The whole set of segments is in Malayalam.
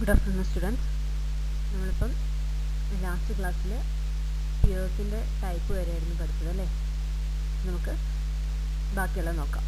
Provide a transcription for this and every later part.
Good afternoon students. നമ്മളിപ്പം ലാസ്റ്റ് ക്ലാസ്സിൽ പിയേഴ്സിൻ്റെ ടൈപ്പ് വരെയായിരുന്നു പഠിച്ചത് അല്ലേ. നമുക്ക് ബാക്കിയുള്ളത് നോക്കാം.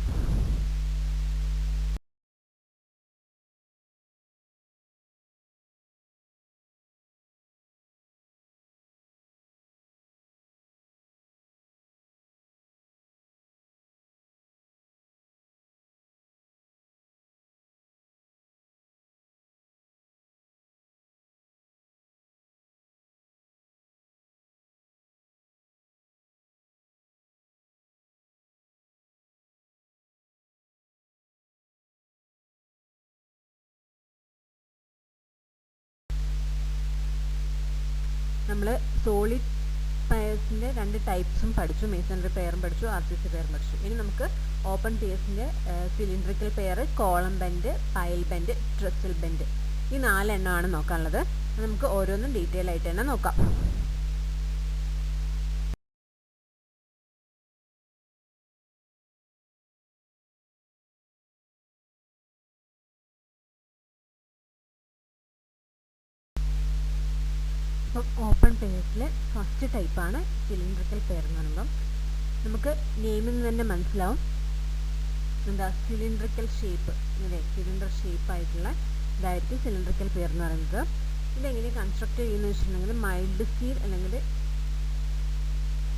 നമ്മൾ സോളിഡ് പെയർസിൻ്റെ രണ്ട് ടൈപ്സും പഠിച്ചു. മേസണറി പെയറും പഠിച്ചു, RCC പെയറും പഠിച്ചു. ഇനി നമുക്ക് ഓപ്പൺ പിയേഴ്സിൻ്റെ cylindrical pier, column bent, pile bent, trestle bent, ഈ 4 എണ്ണമാണ് നോക്കാനുള്ളത്. നമുക്ക് ഓരോന്നും ഡീറ്റെയിൽ ആയിട്ട് തന്നെ നോക്കാം. അപ്പം ഓപ്പൺ പെയർസിലെ ഫസ്റ്റ് ടൈപ്പാണ് സിലിണ്ടറിക്കൽ പെയർ എന്ന് പറയുമ്പം നമുക്ക് നെയിമിൽ നിന്ന് തന്നെ മനസ്സിലാവും എന്താ സിലിണ്ടറിക്കൽ ഷേപ്പ്, അല്ലേ, സിലിണ്ടർ ഷേപ്പായിട്ടുള്ള ഇതായിരിക്കും സിലിണ്ടറിക്കൽ പെയർ എന്ന് പറയുന്നത്. ഇതെങ്ങനെ കൺസ്ട്രക്ട് ചെയ്യുന്നത് വെച്ചിട്ടുണ്ടെങ്കിൽ മൈൽഡ് സ്റ്റീൽ അല്ലെങ്കിൽ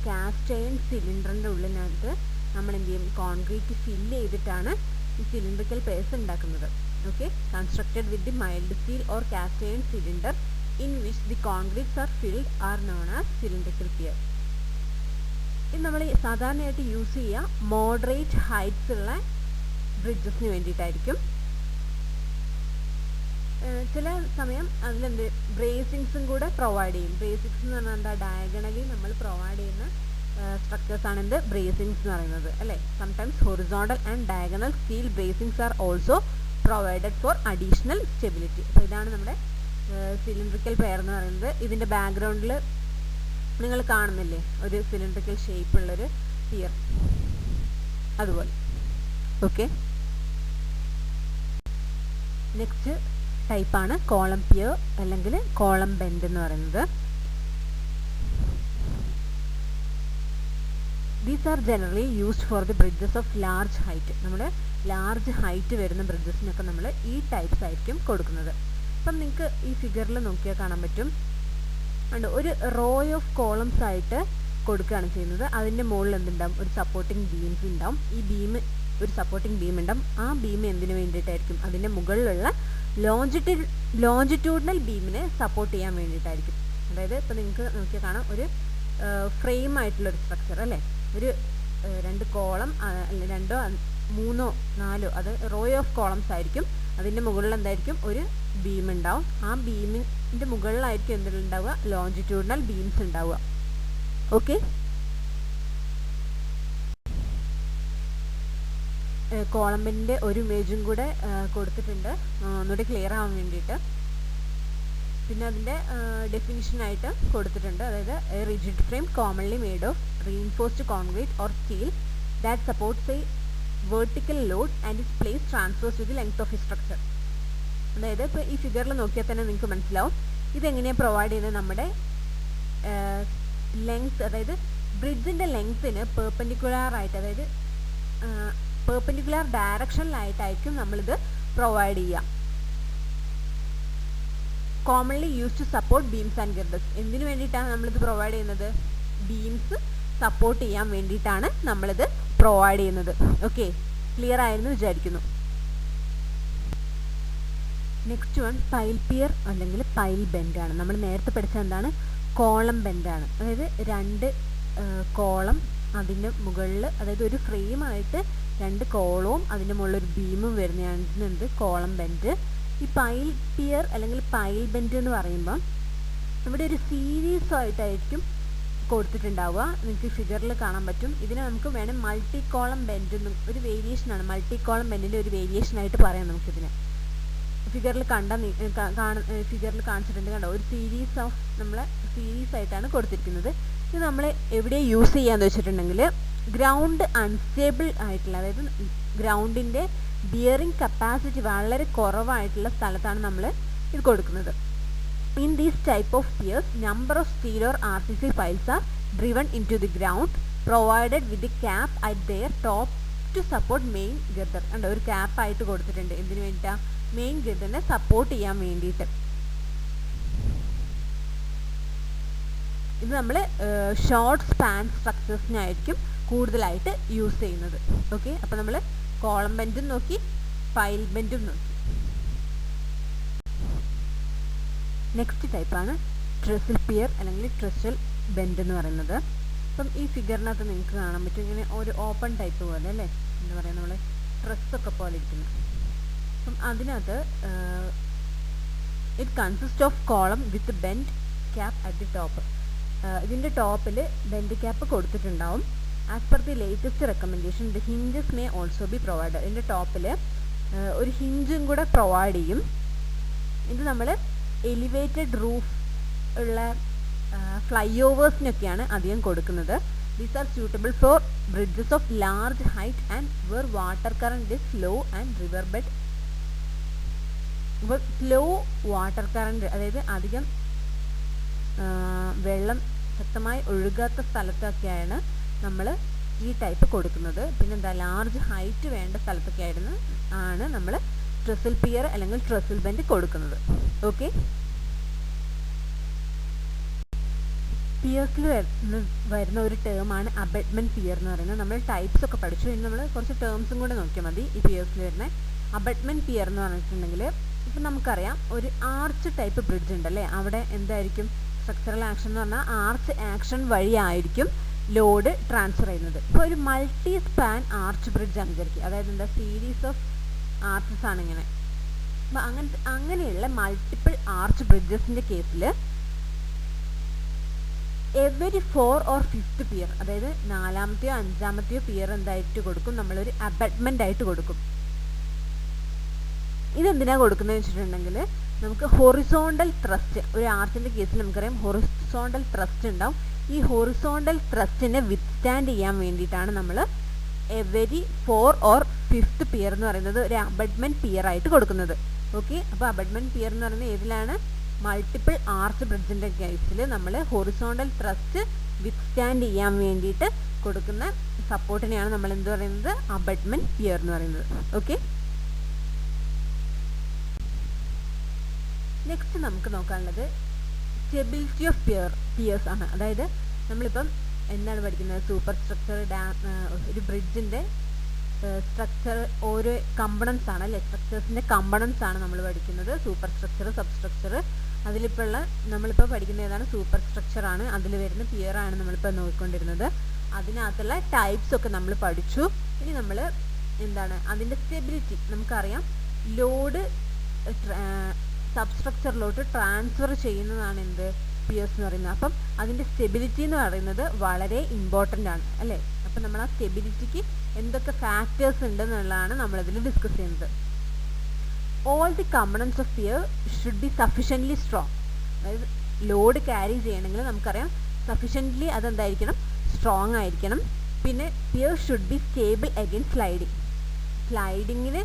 കാസ്റ്റ് അയൺ സിലിണ്ടറിൻ്റെ ഉള്ളിനകത്ത് നമ്മൾ എന്ത് ചെയ്യും, കോൺക്രീറ്റ് ഫില്ല് ചെയ്തിട്ടാണ് ഈ സിലിണ്ടറിക്കൽ പെയർസ് ഉണ്ടാക്കുന്നത്. Okay, constructed with the mild steel or cast iron cylinder in which the concretes are filled are known as cylindrical pier. ഇത് നമ്മൾ സാധാരണയായിട്ട് യൂസ് ചെയ്യുക മോഡറേറ്റ് ഹൈറ്റ്സ് ഉള്ള ബ്രിഡ്ജസിന് വേണ്ടിയിട്ടായിരിക്കും. ചില സമയം അതിലെന്ത് ബ്രേസിങ്സും കൂടെ പ്രൊവൈഡ് ചെയ്യും. ബ്രേസിങ്സ് എന്ന് പറഞ്ഞാൽ എന്താ, ഡയഗണലി നമ്മൾ പ്രൊവൈഡ് ചെയ്യുന്ന സ്ട്രക്ചേഴ്സാണ് എന്ത് ബ്രേസിങ്സ് എന്ന് പറയുന്നത് അല്ലേ. Sometimes horizontal and diagonal steel bracings are also provided for additional stability. അപ്പോൾ ഇതാണ് നമ്മുടെ സിലിണ്ടറിക്കൽ പെയർ എന്ന് പറയുന്നത്. ഇതിൻ്റെ ബാക്ക്ഗ്രൗണ്ടിൽ നിങ്ങൾ കാണുന്നില്ലേ ഒരു സിലിണ്ടറിക്കൽ ഷേപ്പുള്ളൊരു പിയർ, അതുപോലെ. ഓക്കെ, നെക്സ്റ്റ് ടൈപ്പാണ് കോളം പിയർ അല്ലെങ്കിൽ കോളം ബെൻഡ് എന്ന് പറയുന്നത്. These are generally used for the bridges of large height. നമ്മൾ ലാർജ് ഹൈറ്റ് വരുന്ന ബ്രിഡ്ജസിനൊക്കെ നമ്മൾ ഈ ടൈപ്സ് ആയിരിക്കും കൊടുക്കുന്നത്. അപ്പം നിങ്ങൾക്ക് ഈ ഫിഗറിൽ നോക്കിയാൽ കാണാൻ പറ്റും, ഒരു റോ ഓഫ് കോളംസ് ആയിട്ട് കൊടുക്കുകയാണ് ചെയ്യുന്നത്. അതിൻ്റെ മുകളിൽ എന്തുണ്ടാവും, ഒരു സപ്പോർട്ടിങ് ബീംസ് ഉണ്ടാവും. ഈ ബീം, ഒരു സപ്പോർട്ടിങ് ബീം ഉണ്ടാവും. ആ ബീം എന്തിനു വേണ്ടിയിട്ടായിരിക്കും, അതിൻ്റെ മുകളിലുള്ള ലോഞ്ചിറ്റ്യൂഡിനൽ ബീമിനെ സപ്പോർട്ട് ചെയ്യാൻ വേണ്ടിയിട്ടായിരിക്കും. അതായത് ഇപ്പോൾ നിങ്ങൾക്ക് നോക്കിയാൽ കാണാം ഒരു ഫ്രെയിം ആയിട്ടുള്ളൊരു സ്ട്രക്ചർ അല്ലേ. ഒരു 2 കോളം, അല്ലെങ്കിൽ 2, 3, 4, അത് റോ ഓഫ് കോളംസ് ആയിരിക്കും. അതിൻ്റെ മുകളിൽ എന്തായിരിക്കും, ഒരു ബീം ഉണ്ടാവും. ആ ബീമിൻ്റെ മുകളിലായിരിക്കും എന്തുണ്ടാവുക, ലോഞ്ചിറ്റ്യൂഡിനൽ ബീംസ് ഉണ്ടാവുക. ഓക്കെ, കോളമ്പിൻ്റെ ഒരു ഇമേജും കൂടെ കൊടുത്തിട്ടുണ്ട് ഒന്നുകൂടി ക്ലിയർ ആവാൻ വേണ്ടിയിട്ട്. പിന്നെ അതിൻ്റെ ഡെഫിനിഷനായിട്ട് കൊടുത്തിട്ടുണ്ട്. അതായത് a rigid frame commonly made of reinforced concrete or steel that supports a vertical load and is place transfers with the length of a structure. അതായത് ഇപ്പോൾ ഈ ഫിഗറിൽ നോക്കിയാൽ തന്നെ നിങ്ങൾക്ക് മനസ്സിലാവും ഇതെങ്ങനെയാണ് പ്രൊവൈഡ് ചെയ്യുന്നത്. നമ്മുടെ ലെങ്ത്, അതായത് ബ്രിഡ്ജിൻ്റെ ലെങ്ത്തിന് പെർപെൻഡിക്കുലറായിട്ട്, അതായത് പെർപെൻഡിക്കുലർ ഡയറക്ഷനിലായിട്ടായിരിക്കും നമ്മളിത് പ്രൊവൈഡ് ചെയ്യുക. Commonly use to support beams and girders. എന്തിനു വേണ്ടിയിട്ടാണ് നമ്മളിത് പ്രൊവൈഡ് ചെയ്യുന്നത്, ബീംസ് സപ്പോർട്ട് ചെയ്യാൻ വേണ്ടിയിട്ടാണ് നമ്മളിത് പ്രൊവൈഡ് ചെയ്യുന്നത്. ഓക്കെ, ക്ലിയർ ആയെന്ന് വിചാരിക്കുന്നു. നെക്സ്റ്റ് വൺ പൈൽ പിയർ അല്ലെങ്കിൽ പൈൽ ബെൻഡാണ്. നമ്മൾ നേരത്തെ പഠിച്ച എന്താണ്, കോളം ബെൻഡാണ്. അതായത് 2 കോളം അതിൻ്റെ മുകളിൽ, അതായത് ഒരു ഫ്രെയിമായിട്ട് 2 കോളവും അതിൻ്റെ മുകളിൽ ഒരു ബീമും വരുന്നതാണ് കോളം ബെൻഡ്. ഈ പൈൽ പിയർ അല്ലെങ്കിൽ പൈൽ ബെൻഡ് എന്ന് പറയുമ്പം ഇവിടെ ഒരു സീരീസ് ആയിട്ടായിരിക്കും കൊടുത്തിട്ടുണ്ടാവുക. നിങ്ങൾക്ക് ഫിഗറിൽ കാണാൻ പറ്റും. ഇതിനെ നമുക്ക് വേണം മൾട്ടി കോളം ബെൻഡ് എന്നും ഒരു വേരിയേഷനാണ്. മൾട്ടി കോളം ബെൻഡിൻ്റെ ഒരു വേരിയേഷനായിട്ട് പറയാം നമുക്കിതിനെ. ഫിഗറിൽ ഫിഗറിൽ കാണിച്ചിട്ടുണ്ട്, കണ്ടോ, ഒരു സീരീസ് ഓഫ് നമ്മളെ സീരീസ് ആയിട്ടാണ് കൊടുത്തിരിക്കുന്നത്. ഇത് നമ്മൾ എവിടെ യൂസ് ചെയ്യാന്ന് വെച്ചിട്ടുണ്ടെങ്കിൽ ഗ്രൗണ്ട് അൺസ്റ്റേബിൾ ആയിട്ടുള്ള, അതായത് ഗ്രൗണ്ടിൻ്റെ ബിയറിംഗ് കപ്പാസിറ്റി വളരെ കുറവായിട്ടുള്ള സ്ഥലത്താണ് നമ്മൾ ഇത് കൊടുക്കുന്നത്. In these type of piers, number of steel or RCC piles are driven into the ground, provided with the cap at their top to support main girder. ഉണ്ട്, ഒരു ക്യാപ്പ് ആയിട്ട് കൊടുത്തിട്ടുണ്ട്. എന്തിനു വേണ്ടിയിട്ടാ? മെയിൻ ഗിർദറിനെ സപ്പോർട്ട് ചെയ്യാൻ വേണ്ടിയിട്ട്. ഇത് നമ്മൾ ഷോർട്ട് സ്പാൻ സ്ട്രക്ചേഴ്സിനായിരിക്കും കൂടുതലായിട്ട് യൂസ് ചെയ്യുന്നത്. ഓക്കെ, അപ്പോൾ നമ്മൾ കോളം ബെൻഡും നോക്കി, പൈൽ ബെൻഡും നോക്കി. നെക്സ്റ്റ് ടൈപ്പാണ് ട്രെസിൽ പിയർ അല്ലെങ്കിൽ ട്രെസൽ ബെൻഡ് എന്ന് പറയുന്നത്. അപ്പം ഈ ഫിഗറിനകത്ത് നിങ്ങൾക്ക് കാണാൻ പറ്റും ഇങ്ങനെ ഒരു ഓപ്പൺ ടൈപ്പ് പോലെ അല്ലേ, എന്താ പറയുക, നമ്മൾ ഡ്രസ്സൊക്കെ പോലെ ഇരിക്കുന്നത്. അപ്പം അതിനകത്ത് it consist of column with bent cap at the top. ഇതിൻ്റെ ടോപ്പിൽ ബെൻഡ് ക്യാപ്പ് കൊടുത്തിട്ടുണ്ടാവും. As per the latest recommendation the hinges may also be provide. ഇതിൻ്റെ ടോപ്പിൽ ഒരു ഹിഞ്ചും കൂടെ പ്രൊവൈഡ് ചെയ്യും. ഇത് നമ്മൾ എലിവേറ്റഡ് റൂഫ് ഉള്ള ഫ്ലൈ ഓവേഴ്സിനൊക്കെയാണ് അധികം കൊടുക്കുന്നത്. These are suitable for bridges of large height and where water current is slow and river bed. ഇപ്പോൾ സ്ലോ വാട്ടർ കറണ്ട്, അതായത് അധികം വെള്ളം ശക്തമായി ഒഴുകാത്ത സ്ഥലത്തൊക്കെയാണ് നമ്മൾ ഈ ടൈപ്പ് കൊടുക്കുന്നത്. പിന്നെന്താ, ലാർജ് ഹൈറ്റ് വേണ്ട സ്ഥലത്തൊക്കെ ആണ് നമ്മൾ ട്രെസിൽ പിയർ അല്ലെങ്കിൽ ട്രെസിൽ ബെൻഡ് കൊടുക്കുന്നത്. ഓക്കെ, പിയേഴ്സിൽ വരുന്ന ഒരു ടേമാണ് അബട്ട്മെൻറ്റ് പിയർ എന്ന് പറയുന്നത്. നമ്മൾ ടൈപ്സ് ഒക്കെ പഠിച്ചു. ഇനി നമ്മൾ കുറച്ച് ടേംസും കൂടെ നോക്കിയാൽ മതി. ഈ പിയേഴ്സിൽ വരുന്ന അബട്ട്മെൻറ്റ് പിയർ എന്ന് പറഞ്ഞിട്ടുണ്ടെങ്കിൽ, ഇപ്പം നമുക്കറിയാം ഒരു ആർച്ച് ടൈപ്പ് ബ്രിഡ്ജ് ഉണ്ടല്ലേ, അവിടെ എന്തായിരിക്കും സ്ട്രക്ചറൽ ആക്ഷൻ എന്ന് പറഞ്ഞാൽ ആർച്ച് ആക്ഷൻ വഴിയായിരിക്കും ലോഡ് ട്രാൻസ്ഫർ ചെയ്യുന്നത്. ഇപ്പോൾ ഒരു മൾട്ടി സ്പാൻ ആർച്ച് ബ്രിഡ്ജ് അനുസരിച്ച്, അതായത് എന്താ, സീരീസ് ഓഫ് ആർച്ചസ് ആണ് ഇങ്ങനെ. അപ്പോൾ അങ്ങനെയുള്ള മൾട്ടിപ്പിൾ ആർച്ച് ബ്രിഡ്ജസിൻ്റെ കേസിൽ എവരി 4 or 5th പിയർ, അതായത് 4ാമത്തെയോ 5ാമത്തെയോ പിയർ എന്തായിട്ട് കൊടുക്കും, നമ്മളൊരു അബട്ട്മെൻ്റ് ആയിട്ട് കൊടുക്കും. ഇതെന്തിനാണ് കൊടുക്കുന്നതെന്ന് വെച്ചിട്ടുണ്ടെങ്കിൽ, നമുക്ക് ഹൊറിസോണ്ടൽ ത്രസ്റ്റ്, ഒരു ആർച്ചിൻ്റെ കേസിൽ നമുക്കറിയാം ഹൊറിസോണ്ടൽ ത്രസ്റ്റ് ഉണ്ടാവും. ഈ ഹൊറിസോണ്ടൽ ത്രസ്റ്റിനെ വിത്ത്സ്റ്റാൻഡ് ചെയ്യാൻ വേണ്ടിയിട്ടാണ് നമ്മൾ എവരി 4 or 5th പിയർ എന്ന് പറയുന്നത് ഒരു അബട്ട്മെൻറ്റ് പിയർ ആയിട്ട് കൊടുക്കുന്നത്. ഓക്കെ, അപ്പോൾ അബട്ട്മെൻറ്റ് പിയർ എന്ന് പറയുന്നത് ഏതിലാണ്? മൾട്ടിപ്പിൾ ആർച്ച് ബ്രിഡ്ജിൻ്റെ കേസിൽ നമ്മൾ ഹൊറിസോണ്ടൽ ത്രസ്റ്റ് വിത്ത്സ്റ്റാൻഡ് ചെയ്യാൻ വേണ്ടിയിട്ട് കൊടുക്കുന്ന സപ്പോർട്ടിനെയാണ് നമ്മൾ എന്ത് പറയുന്നത്? അബട്ട്മെൻറ്റ് പിയർ എന്ന് പറയുന്നത്. ഓക്കെ, നെക്സ്റ്റ് നമുക്ക് നോക്കാനുള്ളത് സ്റ്റെബിലിറ്റി ഓഫ് പിയേഴ്സ് ആണ്. അതായത് നമ്മളിപ്പം എന്താണ് പഠിക്കുന്നത്? സൂപ്പർ സ്ട്രക്ചർ, ഒരു ബ്രിഡ്ജിൻ്റെ സ്ട്രക്ചർ ഓരോ കമ്പണൻസ് ആണ് അല്ലേ, സ്ട്രക്ചേഴ്സിൻ്റെ കമ്പണൻസ് ആണ് നമ്മൾ പഠിക്കുന്നത്. Super structure, sub structure. അതിലിപ്പോൾ ഉള്ള നമ്മളിപ്പോൾ പഠിക്കുന്ന ഏതാണ്? സൂപ്പർ സ്ട്രക്ചർ ആണ്. അതിൽ വരുന്ന പിയർ ആണ് നമ്മളിപ്പോൾ നോക്കിക്കൊണ്ടിരുന്നത്. അതിനകത്തുള്ള ടൈപ്സ് ഒക്കെ നമ്മൾ പഠിച്ചു. ഇനി നമ്മൾ എന്താണ് അതിൻ്റെ സ്റ്റെബിലിറ്റി നമുക്കറിയാം. ലോഡ് സബ്സ്ട്രക്ചറിലോട്ട് ട്രാൻസ്ഫർ ചെയ്യുന്നതാണ് എന്ത്? പിയേഴ്സ് എന്ന് പറയുന്നത്. അപ്പം അതിൻ്റെ സ്റ്റെബിലിറ്റി എന്ന് പറയുന്നത് വളരെ ഇമ്പോർട്ടൻ്റ് ആണ് അല്ലേ. അപ്പം നമ്മൾ ആ സ്റ്റെബിലിറ്റിക്ക് എന്തൊക്കെ ഫാക്ടേഴ്സ് ഉണ്ടെന്നുള്ളതാണ് നമ്മളതിൽ ഡിസ്കസ് ചെയ്യുന്നത്. All the components of pier should be sufficiently strong. അതായത് ലോഡ് ക്യാരി ചെയ്യണമെങ്കിൽ നമുക്കറിയാം സഫിഷ്യൻ്റ്ലി അതെന്തായിരിക്കണം? സ്ട്രോങ് ആയിരിക്കണം. പിന്നെ pier should be stable against sliding. സ്ലൈഡിങ്ങിന്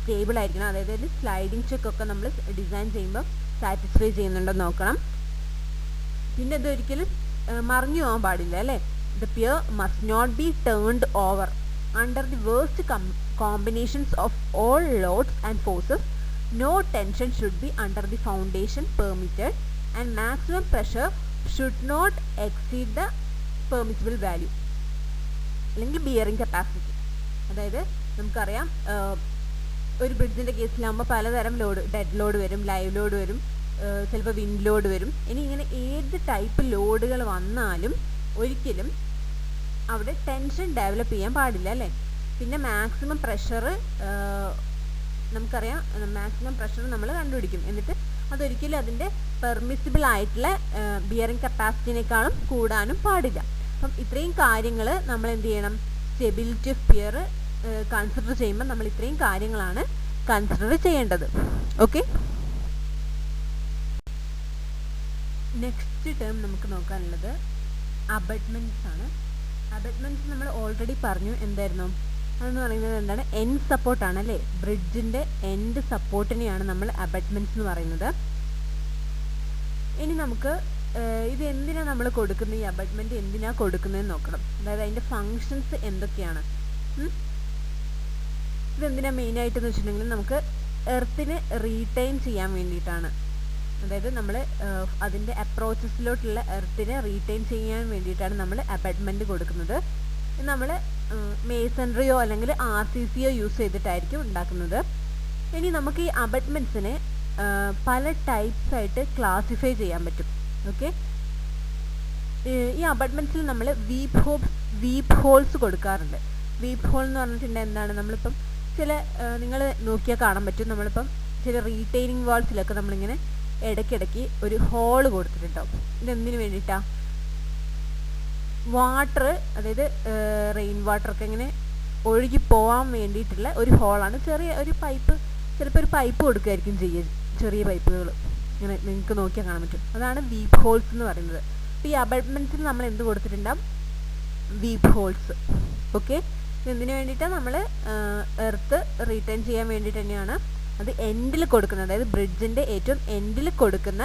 സ്റ്റേബിൾ ആയിരിക്കണം. അതായത് സ്ലൈഡിങ് ചെക്കൊക്കെ നമ്മൾ ഡിസൈൻ ചെയ്യുമ്പോൾ സാറ്റിസ്ഫൈ ചെയ്യുന്നുണ്ടോ നോക്കണം. പിന്നെ ഇതൊരിക്കലും മറിഞ്ഞു പോകാൻ പാടില്ല അല്ലേ. The pier must not be turned over under the worst combinations of all loads and forces. No tension should be under the foundation permitted and maximum pressure should not exceed the permissible value അല്ലെങ്കിൽ ബിയറിംഗ് കപ്പാസിറ്റി. അതായത് നമുക്കറിയാം ഒരു ബ്രിഡ്ജിൻ്റെ കേസിലാകുമ്പോൾ പലതരം ലോഡ്, ഡെഡ് ലോഡ് വരും, ലൈവ് ലോഡ് വരും, ചിലപ്പോൾ വിൻഡ് ലോഡ് വരും. ഇനി ഇങ്ങനെ ഏത് ടൈപ്പ് ലോഡുകൾ വന്നാലും ഒരിക്കലും അവിടെ ടെൻഷൻ ഡെവലപ്പ് ചെയ്യാൻ പാടില്ല അല്ലേ. പിന്നെ മാക്സിമം പ്രഷർ നമുക്കറിയാം, മാക്സിമം പ്രഷർ നമ്മൾ കണ്ടുപിടിക്കും. എന്നിട്ട് അതൊരിക്കലും അതിൻ്റെ പെർമിസിബിൾ ആയിട്ടുള്ള ബിയറിംഗ് കപ്പാസിറ്റിനേക്കാളും കൂടാനും പാടില്ല. അപ്പം ഇത്രയും കാര്യങ്ങൾ നമ്മൾ എന്ത് ചെയ്യണം? സ്റ്റെബിലിറ്റി ഓഫ് പിയർ കൺസിഡർ ചെയ്യുമ്പോൾ നമ്മൾ ഇത്രയും കാര്യങ്ങളാണ് കൺസിഡർ ചെയ്യേണ്ടത്. ഓക്കെ, നെക്സ്റ്റ് ടേം നമുക്ക് നോക്കാനുള്ളത് അബട്ട്മെൻറ്റ്സ് ആണ്. അബട്ട്മെൻറ്റ്സ് നമ്മൾ ഓൾറെഡി പറഞ്ഞു. എന്തായിരുന്നു? അതെന്ന് പറയുന്നത് എന്താണ്, എൻഡ് സപ്പോർട്ടാണ് അല്ലേ. ബ്രിഡ്ജിൻ്റെ എൻഡ് സപ്പോർട്ടിനെയാണ് നമ്മൾ അബട്ട്മെൻറ്റ്സ് എന്ന് പറയുന്നത്. ഇനി നമുക്ക് ഇത് എന്തിനാണ് നമ്മൾ കൊടുക്കുന്നത്, ഈ അബട്ട്മെൻറ്റ് എന്തിനാണ് കൊടുക്കുന്നതെന്ന് നോക്കണം. അതായത് അതിൻ്റെ ഫങ്ഷൻസ് എന്തൊക്കെയാണ്. ഇതെന്തിനാണ് മെയിനായിട്ടെന്ന് വെച്ചിട്ടുണ്ടെങ്കിൽ നമുക്ക് എർത്തിനെ റീറ്റെയിൻ ചെയ്യാൻ വേണ്ടിയിട്ടാണ്. അതായത് നമ്മൾ അതിൻ്റെ അപ്രോച്ചസിലോട്ടുള്ള എർത്തിനെ റീറ്റെയിൻ ചെയ്യാൻ വേണ്ടിയിട്ടാണ് നമ്മൾ അബട്ട്മെൻറ്റ് കൊടുക്കുന്നത്. നമ്മൾ മേസൺറിയോ അല്ലെങ്കിൽ RCCയോ യൂസ് ചെയ്തിട്ടായിരിക്കും ഉണ്ടാക്കുന്നത്. ഇനി നമുക്ക് ഈ അബട്ട്മെൻറ്റ്സിനെ പല ടൈപ്സ് ആയിട്ട് ക്ലാസിഫൈ ചെയ്യാൻ പറ്റും. ഓക്കെ, ഈ അബട്ട്മെൻറ്റ്സിൽ നമ്മൾ വീപ്പ് ഹോൾസ് കൊടുക്കാറുണ്ട്. വീപ്പ് ഹോൾ എന്ന് പറഞ്ഞിട്ടുണ്ടെങ്കിൽ എന്താണ്, നമ്മളിപ്പം ചില നിങ്ങൾ നോക്കിയാൽ കാണാൻ പറ്റും, നമ്മളിപ്പം ചില റീറ്റെയിനിങ് വാൾസിലൊക്കെ നമ്മളിങ്ങനെ ഇടയ്ക്കിടയ്ക്ക് ഒരു ഹോൾ കൊടുത്തിട്ടുണ്ടാവും. ഇതെന്തിനു വേണ്ടിയിട്ടാണ്, വാട്ടർ, അതായത് റെയിൻ വാട്ടറൊക്കെ ഇങ്ങനെ ഒഴുകി പോകാൻ വേണ്ടിയിട്ടുള്ള ഒരു ഹോളാണ്. ചെറിയ ഒരു പൈപ്പ്, ചിലപ്പോൾ ഒരു പൈപ്പ് കൊടുക്കുകയായിരിക്കും ചെയ്യുക, ചെറിയ പൈപ്പുകൾ ഇങ്ങനെ നിങ്ങൾക്ക് നോക്കിയാൽ കാണാൻ പറ്റും. അതാണ് വീപ്പ് ഹോൾസ് എന്ന് പറയുന്നത്. അപ്പോൾ ഈ അബട്ട്മെൻറ്റ്സിൽ നമ്മൾ എന്ത് കൊടുത്തിട്ടുണ്ടാവും, വീപ്പ് ഹോൾസ്. ഓക്കെ, എന്തിനു വേണ്ടിയിട്ടാണ്, നമ്മൾ എർത്ത് റീറ്റെയിൻ ചെയ്യാൻ വേണ്ടിയിട്ട് തന്നെയാണ് അത് എൻഡിൽ കൊടുക്കുന്നത്. അതായത് ബ്രിഡ്ജിൻ്റെ ഏറ്റവും എൻഡിൽ കൊടുക്കുന്ന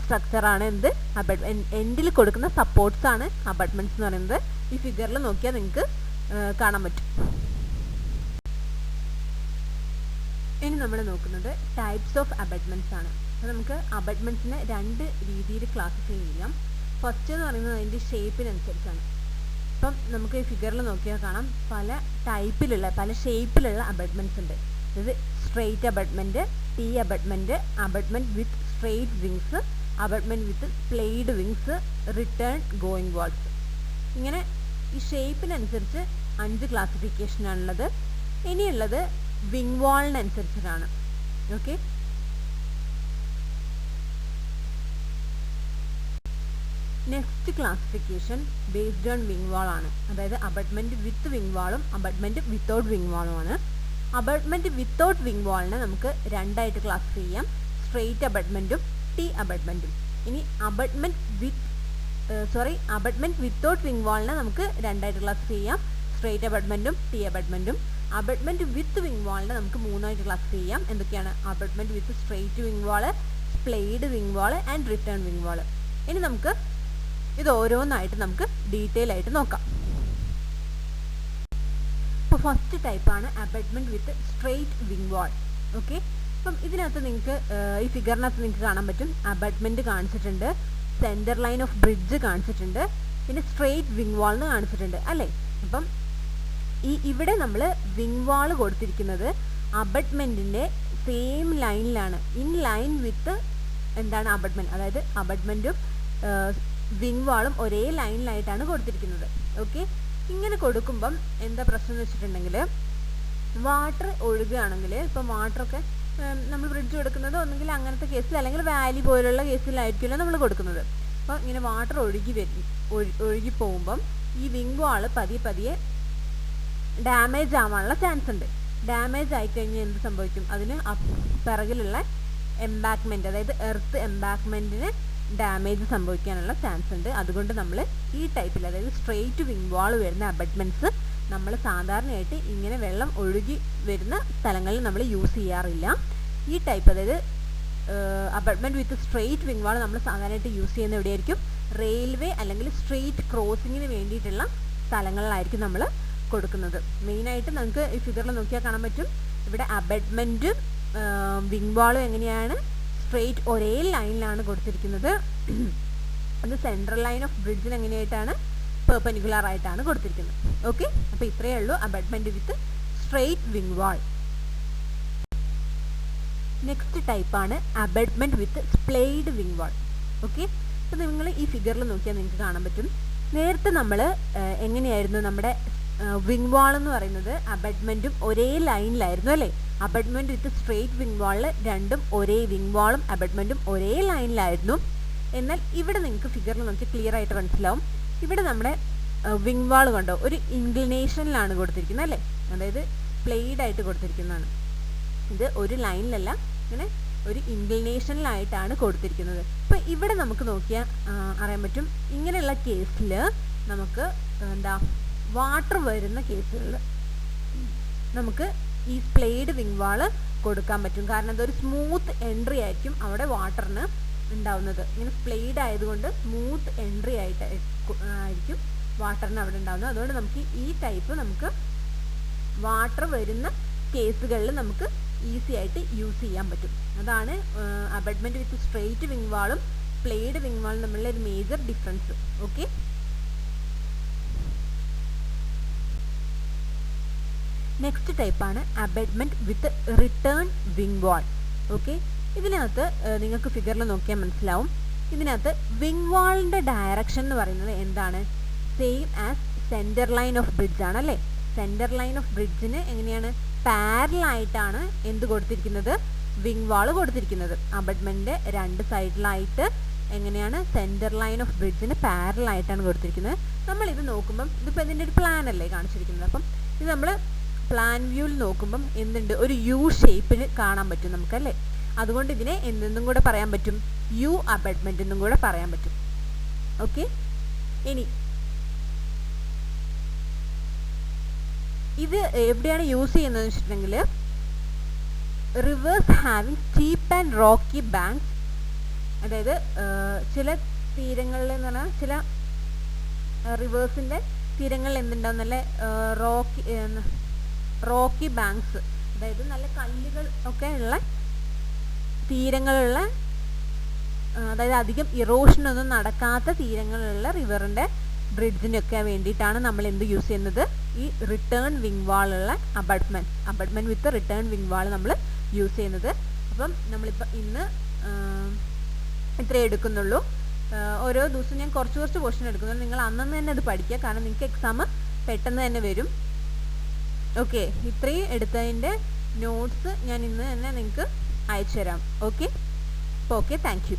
സ്ട്രക്ചറാണ് എന്ത്, എൻഡിൽ കൊടുക്കുന്ന സപ്പോർട്ട്സ് ആണ് അബട്ട്മെൻറ്റ്സ് എന്ന് പറയുന്നത്. ഈ ഫിഗറിൽ നോക്കിയാൽ നിങ്ങൾക്ക് കാണാൻ പറ്റും. ഇനി നമ്മൾ നോക്കുന്നത് ടൈപ്സ് ഓഫ് അബട്ട്മെൻറ്റ്സ് ആണ്. അപ്പോൾ നമുക്ക് അബട്ട്മെൻറ്റ്സിനെ 2 രീതിയിൽ ക്ലാസിഫൈ ചെയ്യാം. ഫസ്റ്റ് എന്ന് പറയുന്നത് അതിൻ്റെ ഷേപ്പിനനുസരിച്ചാണ്. അപ്പം നമുക്ക് ഈ ഫിഗറിൽ നോക്കിയാൽ കാണാം പല ടൈപ്പിലുള്ള, പല ഷേപ്പിലുള്ള അബട്ട്മെൻറ്റ്സ് ഉണ്ട്. അതായത് straight abutment, T abutment, abutment with straight wings, abutment with splayed wings, return going walls. ഇങ്ങനെ ഈ ഷേപ്പിനനുസരിച്ച് 5 ക്ലാസിഫിക്കേഷനാണുള്ളത്. ഇനിയുള്ളത് വിങ് വാളിനനുസരിച്ചിട്ടാണ്. Okay, next classification based on wing wall ആണ്. അതായത് അബട്ട്മെൻറ്റ് വിത്ത് വിങ് വാളും അബട്ട്മെൻറ്റ് വിത്തൗട്ട് വിങ് വാളുമാണ്. അബട്ട്മെൻറ്റ് വിത്തൗട്ട് വിങ് വാളിനെ നമുക്ക് 2ആയിട്ട് ക്ലാസിഫൈ ചെയ്യാം, സ്ട്രെയിറ്റ് അബട്ട്മെൻറ്റും T അബട്ട്മെൻറ്റും. ഇനി അബട്ട്മെൻറ്റ് വിത്തൗട്ട് വിങ് വാളിനെ നമുക്ക് 2ആയിട്ട് ക്ലാസിഫൈ ചെയ്യാം, സ്ട്രെയിറ്റ് അബട്ട്മെൻറ്റും T അബട്ട്മെൻറ്റും. അബട്ട്മെൻറ്റ് വിത്ത് വിങ് വാളിനെ നമുക്ക് 3ആയിട്ട് ക്ലാസിഫൈ ചെയ്യാം. എന്തൊക്കെയാണ്, abutment with straight wing wall, splayed wing wall and return wing wall. ഇനി നമുക്ക് ഇത് ഓരോന്നായിട്ട് നമുക്ക് ഡീറ്റെയിൽ ആയിട്ട് നോക്കാം. അപ്പോൾ ഫസ്റ്റ് ടൈപ്പാണ് abutment with straight wing wall. Okay, അപ്പം ഇതിനകത്ത് നിങ്ങൾക്ക് ഈ ഫിഗറിനകത്ത് നിങ്ങൾക്ക് കാണാൻ പറ്റും, അബട്ട്മെൻറ്റ് കാണിച്ചിട്ടുണ്ട്, സെൻറ്റർ ലൈൻ ഓഫ് ബ്രിഡ്ജ് കാണിച്ചിട്ടുണ്ട്, പിന്നെ സ്ട്രെയിറ്റ് വിങ് വാൾ എന്ന് കാണിച്ചിട്ടുണ്ട് അല്ലേ. അപ്പം ഇവിടെ നമ്മൾ വിങ് വാൾ കൊടുത്തിരിക്കുന്നത് അബട്ട്മെൻറ്റിൻ്റെ സെയിം ലൈനിലാണ്, ഇൻ ലൈൻ വിത്ത് എന്താണ് അബട്ട്മെൻറ്റ്. അതായത് അബട്ട്മെൻറ്റും വിങ് വാളും ഒരേ ലൈനിലായിട്ടാണ് കൊടുത്തിരിക്കുന്നത്. ഓക്കെ, ഇങ്ങനെ കൊടുക്കുമ്പം എന്താ പ്രശ്നം എന്ന് വെച്ചിട്ടുണ്ടെങ്കിൽ, വാട്ടർ ഒഴുകുകയാണെങ്കിൽ, ഇപ്പം വാട്ടറൊക്കെ നമ്മൾ ബ്രിഡ്ജ് കൊടുക്കുന്നത് ഒന്നുകിൽ അങ്ങനത്തെ കേസിൽ അല്ലെങ്കിൽ വാലി പോലുള്ള കേസിലായിരിക്കുമല്ലോ നമ്മൾ കൊടുക്കുന്നത്. അപ്പോൾ ഇങ്ങനെ വാട്ടർ ഒഴുകി പോകുമ്പം ഈ വിങ് വാള് പതിയെ ഡാമേജ് ആവാനുള്ള ചാൻസ് ഉണ്ട്. ഡാമേജ് ആയിക്കഴിഞ്ഞാൽ എന്ത് സംഭവിക്കും, അതിന് പിറകിലുള്ള എംബാക്ക്മെൻറ്റ്, അതായത് എർത്ത് എംബാക്ക്മെൻറ്റിന് ഡാമേജ് സംഭവിക്കാനുള്ള ചാൻസ് ഉണ്ട്. അതുകൊണ്ട് നമ്മൾ ഈ ടൈപ്പിൽ, അതായത് സ്ട്രെയിറ്റ് വിങ് വാൾ വരുന്ന അബട്ട്മെൻറ്റ്സ് നമ്മൾ സാധാരണയായിട്ട് ഇങ്ങനെ വെള്ളം ഒഴുകി വരുന്ന സ്ഥലങ്ങളിൽ നമ്മൾ യൂസ് ചെയ്യാറില്ല. ഈ ടൈപ്പ്, അതായത് abutment with straight wing wall നമ്മൾ സാധാരണയായിട്ട് യൂസ് ചെയ്യുന്ന എവിടെയായിരിക്കും, റെയിൽവേ അല്ലെങ്കിൽ സ്ട്രീറ്റ് ക്രോസിങ്ങിന് വേണ്ടിയിട്ടുള്ള സ്ഥലങ്ങളിലായിരിക്കും നമ്മൾ കൊടുക്കുന്നത്. മെയിനായിട്ട് നമുക്ക് ഈ ഫിഗറിൽ നോക്കിയാൽ കാണാൻ പറ്റും, ഇവിടെ അബട്ട്മെൻറ്റും വിങ് വാളും എങ്ങനെയാണ്, സ്ട്രെയിറ്റ് ഒരേ ലൈനിലാണ് കൊടുത്തിരിക്കുന്നത്. അത് സെൻട്രൽ ലൈൻ ഓഫ് ബ്രിഡ്ജിന് എങ്ങനെയായിട്ടാണ്, പെർപെൻഡിക്കുലർ ആയിട്ടാണ് കൊടുത്തിരിക്കുന്നത്. ഓക്കെ, അപ്പോൾ ഇത്രയേ ഉള്ളൂ abutment with straight wing wall. Next ടൈപ്പാണ് abutment with splayed wing wall. Okay, അപ്പോൾ നിങ്ങൾ ഈ ഫിഗറിൽ നോക്കിയാൽ നിങ്ങൾക്ക് കാണാൻ പറ്റും, നേരത്തെ നമ്മൾ എങ്ങനെയായിരുന്നു നമ്മുടെ വിങ് വാൾ എന്ന് പറയുന്നത്, അബട്ട്മെൻറ്റും ഒരേ ലൈനിലായിരുന്നു അല്ലേ. അബട്ട്മെൻറ്റ് വിത്ത് സ്ട്രെയിറ്റ് വിങ് വാളിൽ രണ്ടും ഒരേ വിങ് വാളും അബട്ട്മെൻറ്റും ഒരേ ലൈനിലായിരുന്നു. എന്നാൽ ഇവിടെ നിങ്ങൾക്ക് ഫിഗറിൽ നോക്കി ക്ലിയർ ആയിട്ട് മനസ്സിലാവും, ഇവിടെ നമ്മുടെ വിങ് വാൾ കണ്ടോ ഒരു ഇൻക്ലിനേഷനിലാണ് കൊടുത്തിരിക്കുന്നത് അല്ലേ, അതായത് പ്ലെയ്ഡ് ആയിട്ട് കൊടുത്തിരിക്കുന്നതാണ്. ഇത് ഒരു ലൈനിലല്ല, ഇങ്ങനെ ഒരു ഇൻക്ലിനേഷനിലായിട്ടാണ് കൊടുത്തിരിക്കുന്നത്. അപ്പോൾ ഇവിടെ നമുക്ക് നോക്കിയാൽ അറിയാൻ പറ്റും, ഇങ്ങനെയുള്ള കേസിൽ നമുക്ക് എന്താ വാട്ടർ വരുന്ന കേസുകളിൽ നമുക്ക് ഈ സ്പ്ലേഡ് വിങ് വാള് കൊടുക്കാൻ പറ്റും. കാരണം അതൊരു സ്മൂത്ത് എൻട്രി ആയിരിക്കും അവിടെ വാട്ടറിന് ഉണ്ടാവുന്നത്. ഇങ്ങനെ സ്പ്ലേഡ് ആയതുകൊണ്ട് സ്മൂത്ത് എൻട്രി ആയിരിക്കും വാട്ടറിന് അവിടെ ഉണ്ടാവുന്നത്. അതുകൊണ്ട് നമുക്ക് ഈ ടൈപ്പ് നമുക്ക് വാട്ടർ വരുന്ന കേസുകളിൽ നമുക്ക് ഈസി ആയിട്ട് യൂസ് ചെയ്യാൻ പറ്റും. അതാണ് അബട്ട്മെൻറ്റ് വിത്ത് സ്ട്രെയിറ്റ് വിങ് വാളും സ്പ്ലേഡ് വിങ് വാളും തമ്മിലുള്ള ഒരു മേജർ ഡിഫറൻസ്. ഓക്കെ, നെക്സ്റ്റ് ടൈപ്പാണ് abutment with return wing wall. Okay, ഇതിനകത്ത് നിങ്ങൾക്ക് ഫിഗറിൽ നോക്കിയാൽ മനസ്സിലാവും. ഇതിനകത്ത് വിങ് വാളിൻ്റെ ഡയറക്ഷൻ എന്ന് പറയുന്നത് എന്താണ്? Same as centre line of bridge ആണ് അല്ലേ. സെൻറ്റർ ലൈൻ ഓഫ് ബ്രിഡ്ജിന് എങ്ങനെയാണ്? പാരലായിട്ടാണ് എന്ത് കൊടുത്തിരിക്കുന്നത്? വിങ് വാൾ കൊടുത്തിരിക്കുന്നത്. അബട്ട്മെൻറ്റിൻ്റെ രണ്ട് സൈഡിലായിട്ട് എങ്ങനെയാണ്? സെൻറ്റർ ലൈൻ ഓഫ് ബ്രിഡ്ജിന് പാരലായിട്ടാണ് കൊടുത്തിരിക്കുന്നത്. നമ്മളിത് നോക്കുമ്പം ഇതിപ്പോൾ ഇതിൻ്റെ ഒരു പ്ലാൻ അല്ലേ കാണിച്ചിരിക്കുന്നത്. അപ്പം ഇത് നമ്മൾ പ്ലാൻ വ്യൂവിൽ നോക്കുമ്പം എന്തുണ്ട്? ഒരു യു ഷേപ്പിൽ കാണാൻ പറ്റും നമുക്കല്ലേ. അതുകൊണ്ട് ഇതിനെ എന്തെന്നും കൂടെ പറയാൻ പറ്റും? യു അബട്ട്മെൻറ്റ് എന്നും കൂടെ പറയാൻ പറ്റും. ഓക്കെ, ഇനി ഇത് എവിടെയാണ് യൂസ് ചെയ്യുന്നതെന്ന് വെച്ചിട്ടുണ്ടെങ്കിൽ reverse having steep and Rocky banks. അതായത് ചില തീരങ്ങളിൽ എന്ന് പറഞ്ഞാൽ ചില റിവേഴ്സിൻ്റെ തീരങ്ങളിൽ എന്തുണ്ടാവും? നല്ല റോക്കി ബാങ്ക്സ്, അതായത് നല്ല കല്ലുകൾ ഒക്കെ ഉള്ള തീരങ്ങളുള്ള, അതായത് അധികം ഇറോഷനൊന്നും നടക്കാത്ത തീരങ്ങളുള്ള റിവറിൻ്റെ ബ്രിഡ്ജിനൊക്കെ വേണ്ടിയിട്ടാണ് നമ്മൾ എന്ത് യൂസ് ചെയ്യുന്നത്? ഈ റിട്ടേൺ വിങ് വാളുള്ള abutment with return wing wall നമ്മൾ യൂസ് ചെയ്യുന്നത്. അപ്പം നമ്മളിപ്പോൾ ഇന്ന് ഇത്രേ എടുക്കുന്നുള്ളൂ. ഓരോ ദിവസവും ഞാൻ കുറച്ച് ക്വസ്റ്റ്യൻ എടുക്കുന്നുള്ളൂ. നിങ്ങൾ അന്നന്ന് തന്നെ അത് പഠിക്കുക, കാരണം നിങ്ങൾക്ക് എക്സാം പെട്ടെന്ന് തന്നെ വരും. ഓക്കെ, ഇത്രയും എടുത്തതിൻ്റെ നോട്ട്സ് ഞാൻ ഇന്ന് തന്നെ നിങ്ങൾക്ക് അയച്ചു തരാം. ഓക്കെ, അപ്പോൾ ഓക്കെ, താങ്ക് യു.